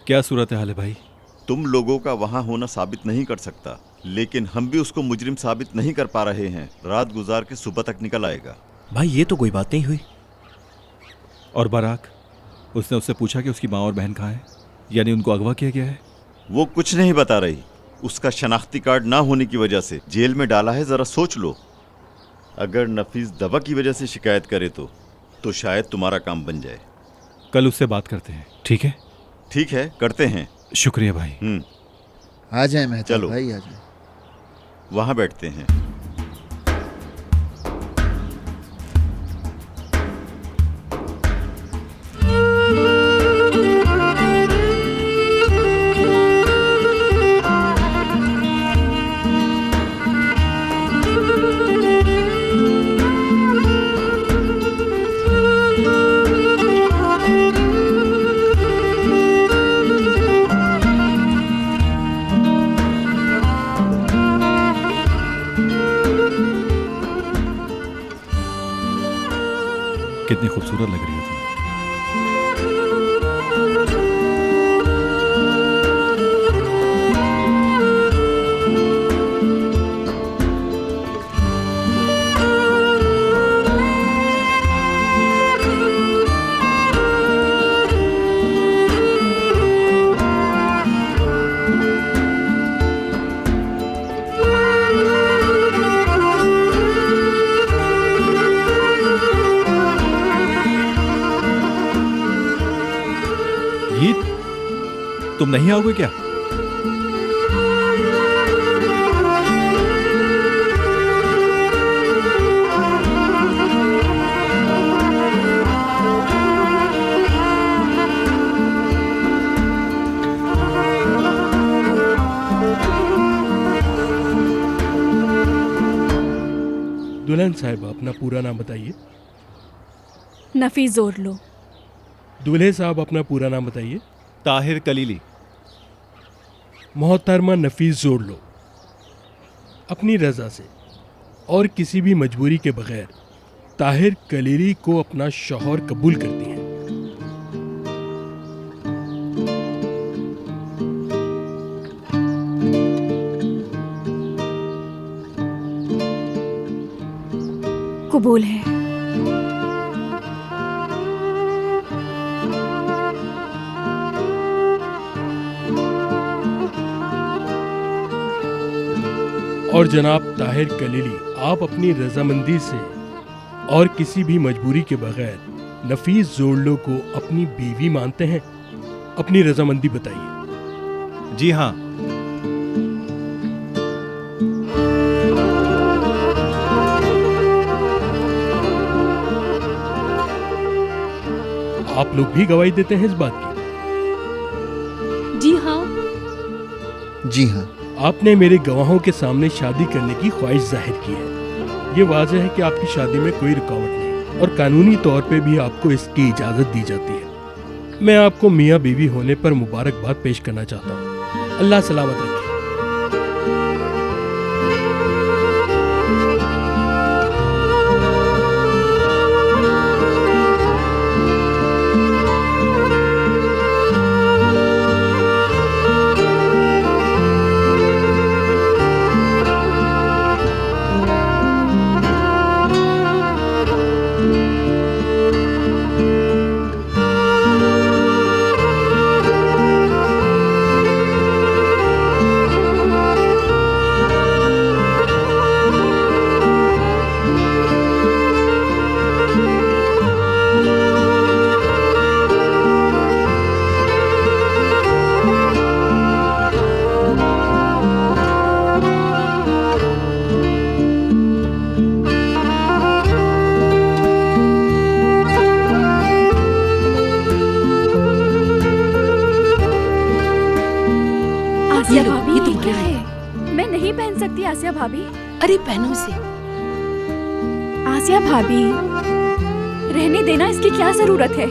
क्या सूरत हाल है भाई? तुम लोगों का वहाँ होना साबित नहीं कर सकता, लेकिन हम भी उसको मुजरिम साबित नहीं कर पा रहे हैं। रात गुजार के सुबह तक निकल आएगा। भाई ये तो कोई बात नहीं हुई। और बाराक, उसने उससे पूछा कि उसकी माँ और बहन कहाँ हैं? यानी उनको अगवा किया गया है? वो कुछ नहीं बता रही। उसका शनाख्ती कार्ड ना होने की वजह से जेल में डाला है। जरा सोच लो, अगर नफीस दवा की वजह से शिकायत करे तो शायद तुम्हारा काम बन जाए। कल उससे बात करते हैं, ठीक है? ठीक है, करते हैं। शुक्रिया भाई। आ जाए मेहता चलो भाई, आ जाए। वहाँ बैठते हैं। कितनी खूबसूरत लग रही हो तुम। ये तुम नहीं आओगे क्या? दुल्हन साहब अपना पूरा नाम बताइए। नफीस जोरलो। दूल्हे साहब अपना पूरा नाम बताइए। ताहिर कलीली। मोहतरमा नफीस जोरलो अपनी रजा से और किसी भी मजबूरी के बगैर ताहिर कलीली को अपना शौहर कबूल करती हैं। कबूल है। और जनाब ताहिर कलीली, आप अपनी रजामंदी से और किसी भी मजबूरी के बगैर नफीस जोरलो को अपनी बीवी मानते हैं? अपनी रजामंदी बताइए। जी हाँ। आप लोग भी गवाही देते हैं इस बात की? जी हाँ। जी हाँ। आपने मेरे गवाहों के सामने शादी करने की ख्वाहिश जाहिर की है। ये वाज़ेह है कि आपकी शादी में कोई रुकावट नहीं और कानूनी तौर पे भी आपको इसकी इजाज़त दी जाती है। मैं आपको मियाँ बीवी होने पर मुबारकबाद पेश करना चाहता हूँ। अल्लाह सलामत रखे। आसिया भाभी, ये क्या है? मैं नहीं पहन सकती आसिया भाभी। अरे पहनो से। आसिया भाभी, रहने देना, इसकी क्या जरूरत है?